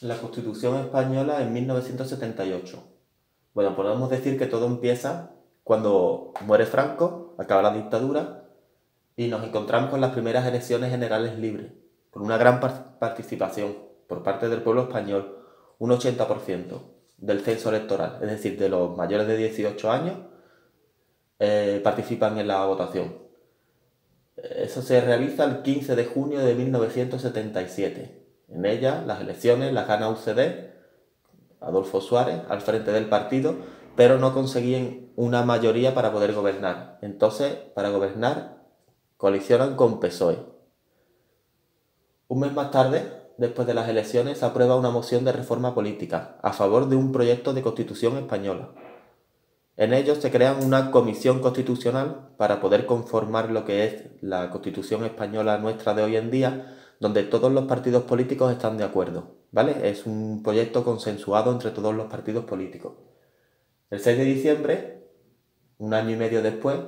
La Constitución española en 1978. Bueno, podemos decir que todo empieza cuando muere Franco, acaba la dictadura y nos encontramos con las primeras elecciones generales libres, con una gran participación por parte del pueblo español, un 80% del censo electoral, es decir, de los mayores de 18 años, participan en la votación. Eso se realiza el 15 de junio de 1977. En ella, las elecciones las gana UCD, Adolfo Suárez, al frente del partido, pero no conseguían una mayoría para poder gobernar. Entonces, para gobernar, coalicionan con PSOE. Un mes más tarde, después de las elecciones, se aprueba una moción de reforma política a favor de un proyecto de constitución española. En ello se crea una comisión constitucional para poder conformar lo que es la Constitución española nuestra de hoy en día, donde todos los partidos políticos están de acuerdo, ¿vale? Es un proyecto consensuado entre todos los partidos políticos. El 6 de diciembre, un año y medio después,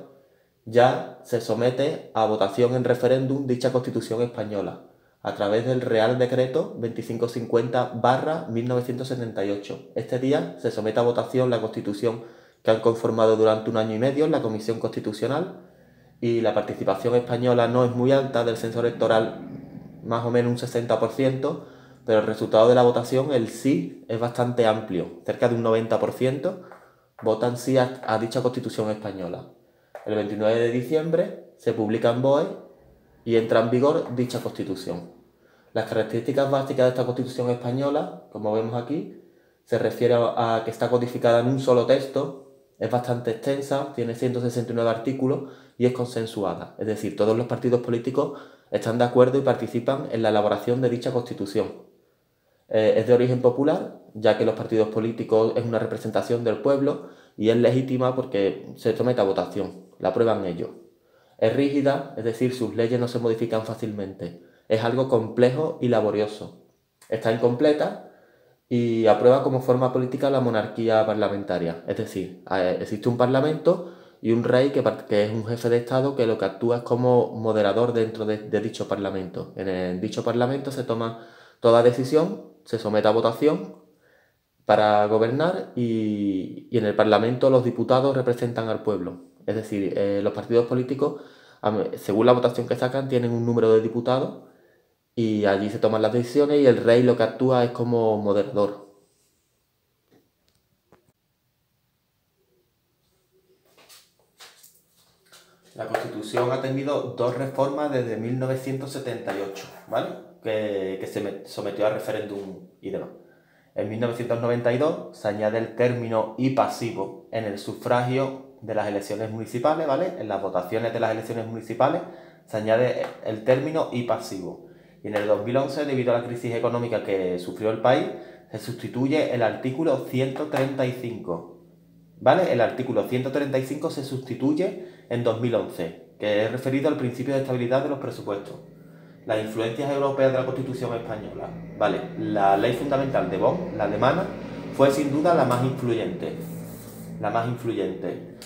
ya se somete a votación en referéndum dicha Constitución española, a través del Real Decreto 2550/1978. Este día se somete a votación la Constitución que han conformado durante un año y medio en la Comisión Constitucional, y la participación española no es muy alta, del censo electoral más o menos un 60%, pero el resultado de la votación, el sí, es bastante amplio, cerca de un 90% votan sí a dicha Constitución española. El 29 de diciembre se publica en BOE y entra en vigor dicha Constitución. Las características básicas de esta Constitución española, como vemos aquí, se refiere a que está codificada en un solo texto, es bastante extensa, tiene 169 artículos y es consensuada. Es decir, todos los partidos políticos están de acuerdo y participan en la elaboración de dicha Constitución. Es de origen popular, ya que los partidos políticos es una representación del pueblo y es legítima porque se somete a votación, la aprueban ellos. Es rígida, es decir, sus leyes no se modifican fácilmente. Es algo complejo y laborioso. Está incompleta y aprueba como forma política la monarquía parlamentaria. Es decir, existe un parlamento y un rey que es un jefe de Estado que lo que actúa es como moderador dentro de dicho parlamento. En dicho parlamento se toma toda decisión, se somete a votación para gobernar y en el parlamento los diputados representan al pueblo. Es decir, los partidos políticos, según la votación que sacan, tienen un número de diputados y allí se toman las decisiones y el rey lo que actúa es como moderador. La Constitución ha tenido dos reformas desde 1978, ¿vale? Que se sometió a referéndum y demás. En 1992 se añade el término y pasivo en el sufragio de las elecciones municipales, ¿vale? En las votaciones de las elecciones municipales se añade el término y pasivo. Y en el 2011, debido a la crisis económica que sufrió el país, se sustituye el artículo 135. ¿Vale? El artículo 135 se sustituye en 2011, que es referido al principio de estabilidad de los presupuestos. Las influencias europeas de la Constitución española. ¿Vale? La ley fundamental de Bonn, la alemana, fue sin duda la más influyente. La más influyente.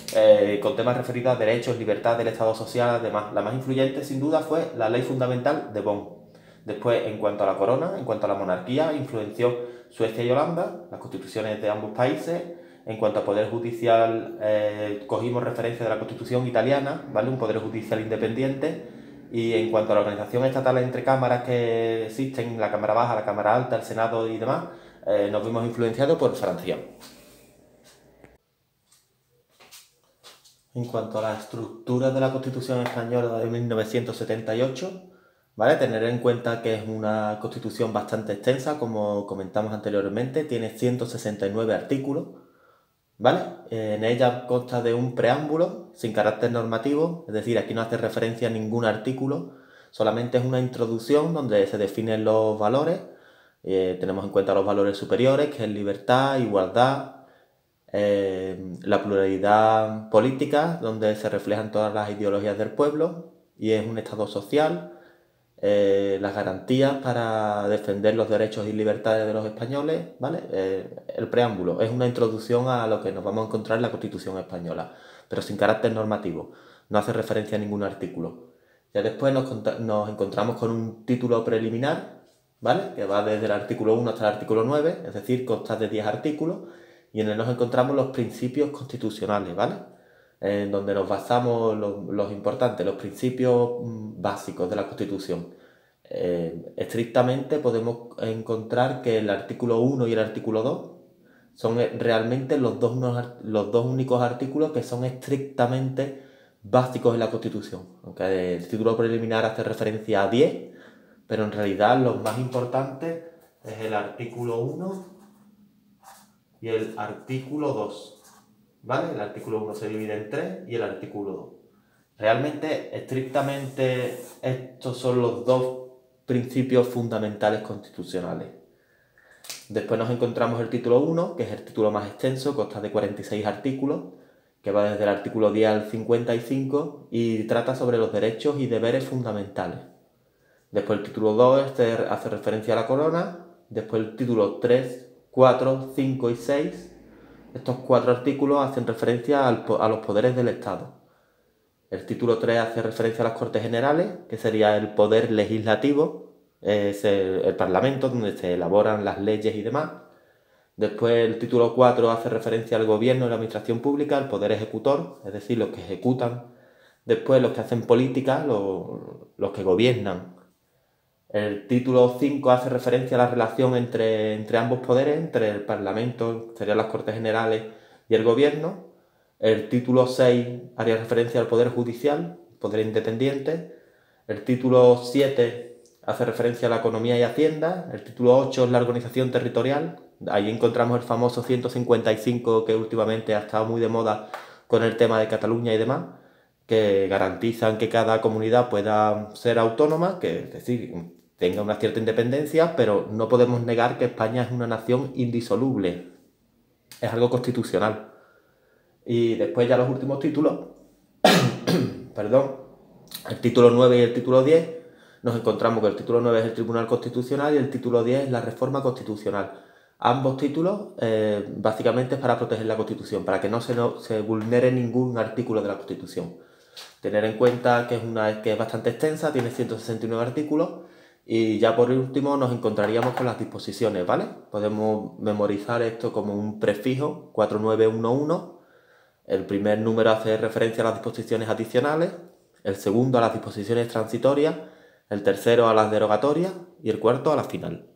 Con temas referidos a derechos, libertad del Estado social, además. La más influyente sin duda fue la ley fundamental de Bonn. Después, en cuanto a la corona, en cuanto a la monarquía, influenció Suecia y Holanda, las constituciones de ambos países. En cuanto a poder judicial, cogimos referencia de la Constitución italiana, ¿vale? Un poder judicial independiente. Y en cuanto a la organización estatal entre cámaras que existen, la Cámara Baja, la Cámara Alta, el Senado y demás, nos vimos influenciados por Francia. En cuanto a la estructura de la Constitución española de 1978, ¿vale? Tener en cuenta que es una constitución bastante extensa, como comentamos anteriormente, tiene 169 artículos, ¿vale? En ella consta de un preámbulo sin carácter normativo, es decir, aquí no hace referencia a ningún artículo, solamente es una introducción donde se definen los valores. Tenemos en cuenta los valores superiores, que es libertad, igualdad, la pluralidad política, donde se reflejan todas las ideologías del pueblo, y es un Estado social, las garantías para defender los derechos y libertades de los españoles, ¿vale? El preámbulo es una introducción a lo que nos vamos a encontrar en la Constitución española, pero sin carácter normativo, no hace referencia a ningún artículo. Ya después nos encontramos con un título preliminar, ¿vale? Que va desde el artículo 1 hasta el artículo 9, es decir, consta de 10 artículos, y en él nos encontramos los principios constitucionales, ¿vale? En donde nos basamos los importantes, los principios básicos de la Constitución. Estrictamente podemos encontrar que el artículo 1 y el artículo 2 son realmente los dos únicos artículos que son estrictamente básicos en la Constitución. Aunque el título preliminar hace referencia a 10, pero en realidad los más importantes es el artículo 1 y el artículo 2. ¿Vale? El artículo 1 se divide en 3 y el artículo 2. Realmente, estrictamente, estos son los dos principios fundamentales constitucionales. Después nos encontramos el título 1, que es el título más extenso, consta de 46 artículos, que va desde el artículo 10 al 55 y trata sobre los derechos y deberes fundamentales. Después el título 2 hace referencia a la corona. Después el título 3, 4, 5 y 6. Estos 4 artículos hacen referencia a los poderes del Estado. El título 3 hace referencia a las Cortes Generales, que sería el poder legislativo, es el Parlamento, donde se elaboran las leyes y demás. Después el título 4 hace referencia al gobierno y la administración pública, el poder ejecutor, es decir, los que ejecutan. Después los que hacen política, los que gobiernan. El título 5 hace referencia a la relación entre ambos poderes, entre el Parlamento, serían las Cortes Generales, y el Gobierno. El título 6 haría referencia al Poder Judicial, poder independiente. El título 7 hace referencia a la economía y hacienda. El título 8 es la organización territorial. Ahí encontramos el famoso 155 que últimamente ha estado muy de moda con el tema de Cataluña y demás, que garantizan que cada comunidad pueda ser autónoma, que es decir, tenga una cierta independencia, pero no podemos negar que España es una nación indisoluble. Es algo constitucional. Y después ya los últimos títulos, perdón, el título 9 y el título 10, nos encontramos que el título 9 es el Tribunal Constitucional y el título 10 es la Reforma Constitucional. Ambos títulos básicamente es para proteger la Constitución, para que no se vulnere ningún artículo de la Constitución. Tener en cuenta que es bastante extensa, tiene 169 artículos. Y ya por último nos encontraríamos con las disposiciones, ¿vale? Podemos memorizar esto como un prefijo, 4911. El primer número hace referencia a las disposiciones adicionales, el segundo a las disposiciones transitorias, el tercero a las derogatorias y el cuarto a la final.